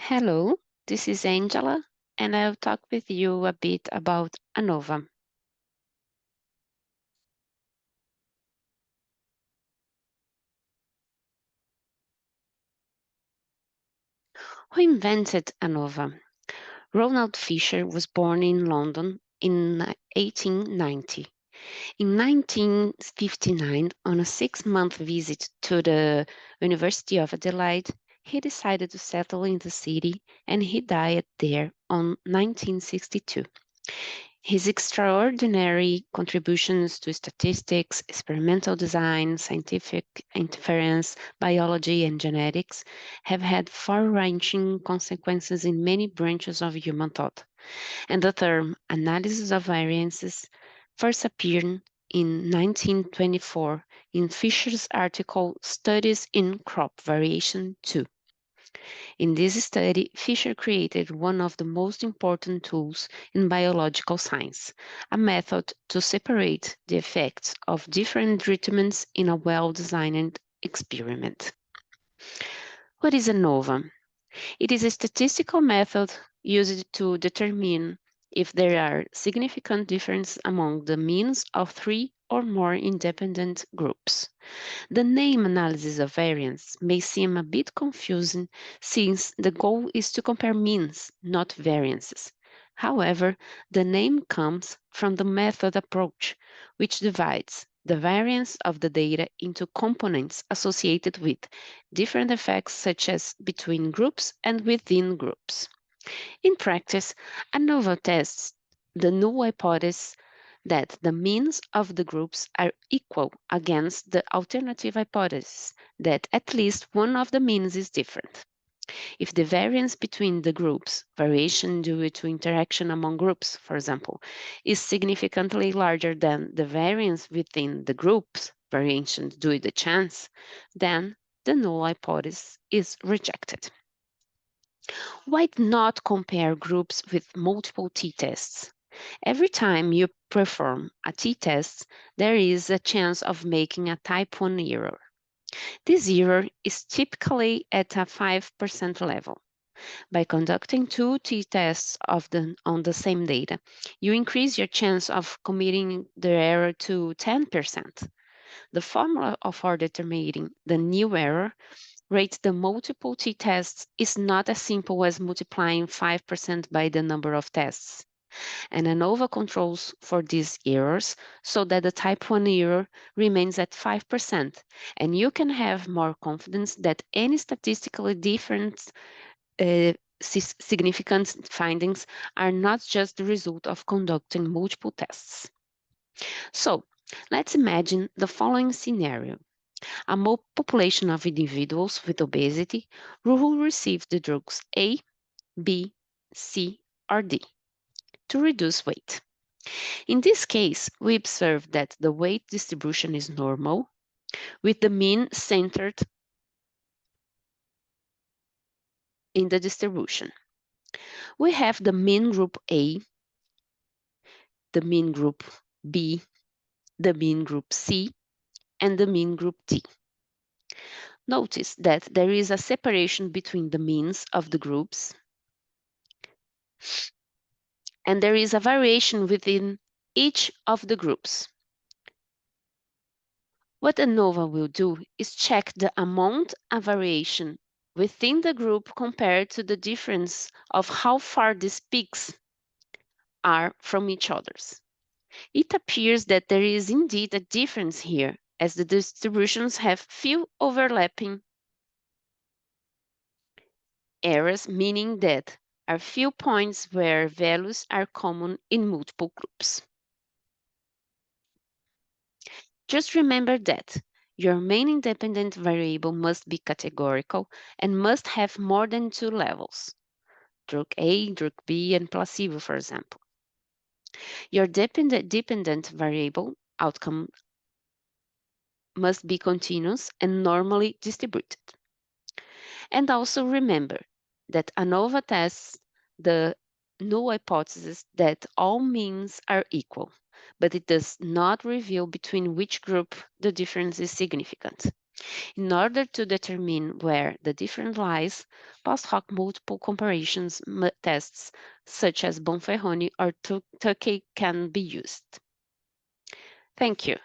Hello, this is Angela, and I'll talk with you a bit about ANOVA. Who invented ANOVA? Ronald Fisher was born in London in 1890. In 1959, on a 6-month visit to the University of Adelaide, he decided to settle in the city and he died there on 1962. His extraordinary contributions to statistics, experimental design, scientific inference, biology, and genetics have had far-reaching consequences in many branches of human thought. And the term analysis of variances first appeared in 1924 in Fisher's article Studies in Crop Variation 2. In this study, Fisher created one of the most important tools in biological science, a method to separate the effects of different treatments in a well-designed experiment. What is ANOVA? It is a statistical method used to determine if there are significant differences among the means of 3 or more independent groups. The name analysis of variance may seem a bit confusing since the goal is to compare means, not variances. However, the name comes from the method approach, which divides the variance of the data into components associated with different effects such as between groups and within groups. In practice, ANOVA tests the null hypothesis that the means of the groups are equal against the alternative hypothesis that at least one of the means is different. If the variance between the groups, variation due to interaction among groups, for example, is significantly larger than the variance within the groups, variation due to chance, then the null hypothesis is rejected. Why not compare groups with multiple t-tests? Every time you perform a t-test, there is a chance of making a type 1 error. This error is typically at a 5% level. By conducting 2 t-tests on the same data, you increase your chance of committing the error to 10%. The formula for determining the new error rate the multiple t-tests is not as simple as multiplying 5% by the number of tests. And ANOVA controls for these errors so that the type 1 error remains at 5%, and you can have more confidence that any statistically different significant findings are not just the result of conducting multiple tests. So, let's imagine the following scenario. A population of individuals with obesity who will receive the drugs A, B, C, or D to reduce weight. In this case, we observe that the weight distribution is normal, with the mean centered in the distribution. We have the mean group A, the mean group B, the mean group C, and the mean group D. Notice that there is a separation between the means of the groups, and there is a variation within each of the groups. What ANOVA will do is check the amount of variation within the group compared to the difference of how far these peaks are from each other. It appears that there is indeed a difference here, as the distributions have few overlapping areas, meaning that are few points where values are common in multiple groups. Just remember that your main independent variable must be categorical and must have more than 2 levels, drug A, drug B, and placebo, for example. Your dependent variable outcome must be continuous and normally distributed. And also remember that ANOVA tests the null hypothesis that all means are equal, but it does not reveal between which group the difference is significant. In order to determine where the difference lies, post hoc multiple comparisons tests such as Bonferroni or Tukey can be used. Thank you.